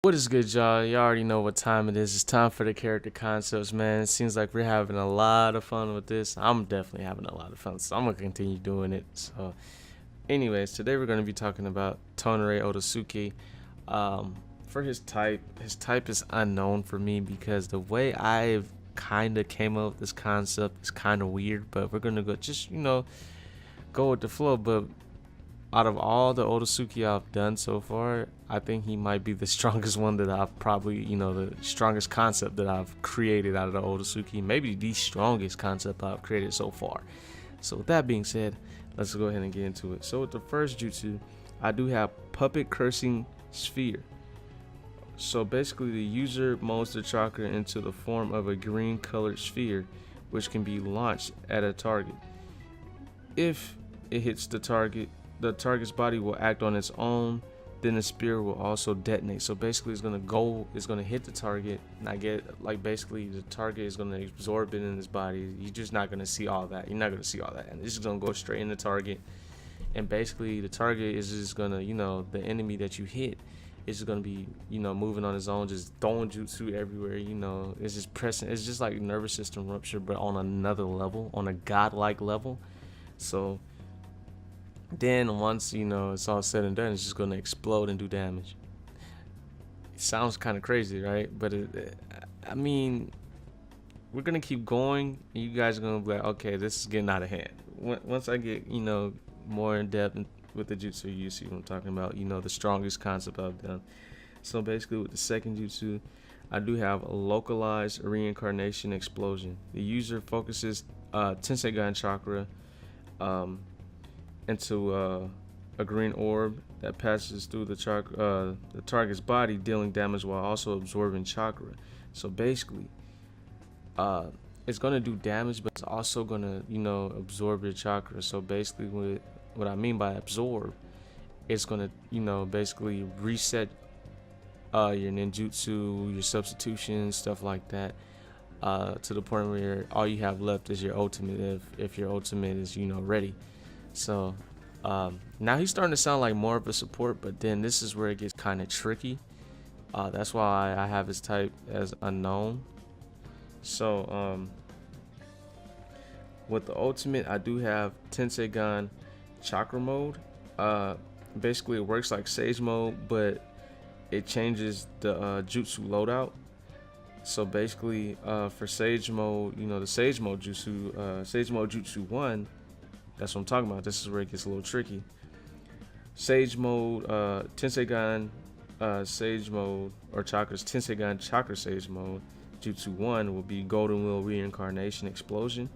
What is good, y'all? Y'all already know what time it is. It's time for the character concepts, man. It seems like we're having a lot of fun with this. I'm definitely having a lot of fun, so I'm gonna continue doing it. So, anyways, today we're gonna be talking about Toneri Otsutsuki. For his type is unknown for me because the way I've kind of came up with this concept is kind of weird. But we're gonna go just go with the flow. But out of all the Otsutsuki I've done so far, I think he might be the strongest one that I've probably, the strongest concept that I've created out of the Otsutsuki. Maybe the strongest concept I've created so far. So with that being said, let's go ahead and get into it. So with the first jutsu, I do have Puppet Cursing Sphere. So basically the user molds the chakra into the form of a green colored sphere, which can be launched at a target. If it hits the target's body will act on its own, then the spear will also detonate. So basically it's gonna hit the target, and I get like basically the target is gonna absorb it in his body. You're just not gonna see all that. You're not gonna see all that. And this is gonna go straight in the target. And basically the target is just gonna, the enemy that you hit is just gonna be, moving on his own, just throwing jutsu everywhere, it's just pressing, it's just like nervous system rupture, but on another level, on a godlike level. So then once it's all said and done, it's just gonna explode and do damage. It sounds kind of crazy, right? But I mean, we're gonna keep going, and you guys are gonna be like, okay, this is getting out of hand. Once I get more in depth with the jutsu, you see what I'm talking about. The strongest concept I've done. So basically, with the second jutsu, I do have a localized reincarnation explosion. The user focuses Tenseigan chakra into a green orb that passes through the target's body, dealing damage while also absorbing chakra. So basically, it's gonna do damage, but it's also gonna absorb your chakra. So basically, what I mean by absorb, it's gonna basically reset your ninjutsu, your substitution, stuff like that, to the point where all you have left is your ultimate, if your ultimate is ready. So now he's starting to sound like more of a support, but then this is where it gets kind of tricky. That's why I have his type as unknown. So with the ultimate, I do have Tenseigan chakra mode. Basically it works like Sage mode, but it changes the jutsu loadout. So basically for Sage mode, the Sage mode jutsu 1, that's what I'm talking about. This is where it gets a little tricky. Sage mode, Tenseigan Sage mode, or Chakra's Tenseigan Chakra Sage mode, Jutsu 1 will be Golden Wheel Reincarnation Explosion.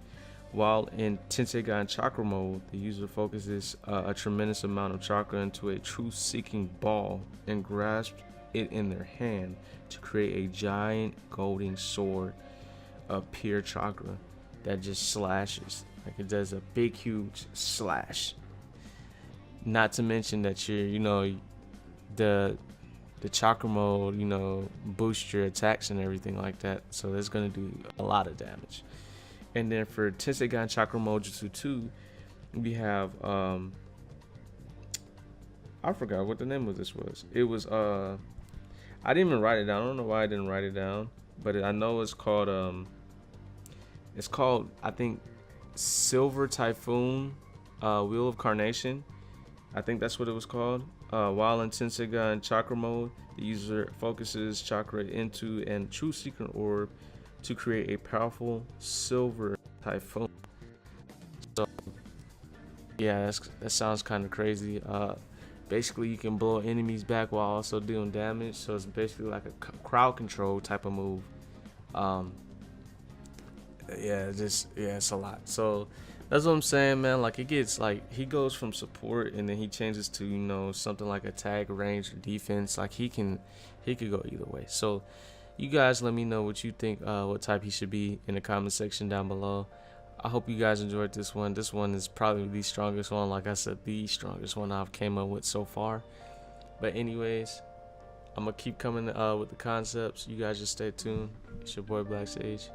While in Tenseigan Chakra mode, the user focuses a tremendous amount of chakra into a truth-seeking ball and grasps it in their hand to create a giant golden sword of pure chakra that just slashes. Like it does a big huge slash. Not to mention that the chakra mode boosts your attacks and everything like that, so that's gonna do a lot of damage. And then for Tenseigan chakra mode jutsu 2, we have I forgot what the name of this was. It was I didn't even write it down. I don't know why I didn't write it down, but I know it's called I think Silver Typhoon Wheel of Carnation. I think that's what it was called. While in Tenseigan chakra mode, the user focuses chakra into a true secret orb to create a powerful silver typhoon. So yeah, that sounds kind of crazy. Basically you can blow enemies back while also dealing damage, so it's basically like a crowd control type of move. It's a lot. So that's what I'm saying, man. Like it gets like he goes from support and then he changes to something like attack, range, or defense. Like he could go either way. So you guys let me know what you think, what type he should be in the comment section down below. I hope you guys enjoyed this one. This one is probably the strongest one. Like I said, the strongest one I've came up with so far. But anyways, I'm gonna keep coming with the concepts. You guys just stay tuned. It's your boy Black Sage.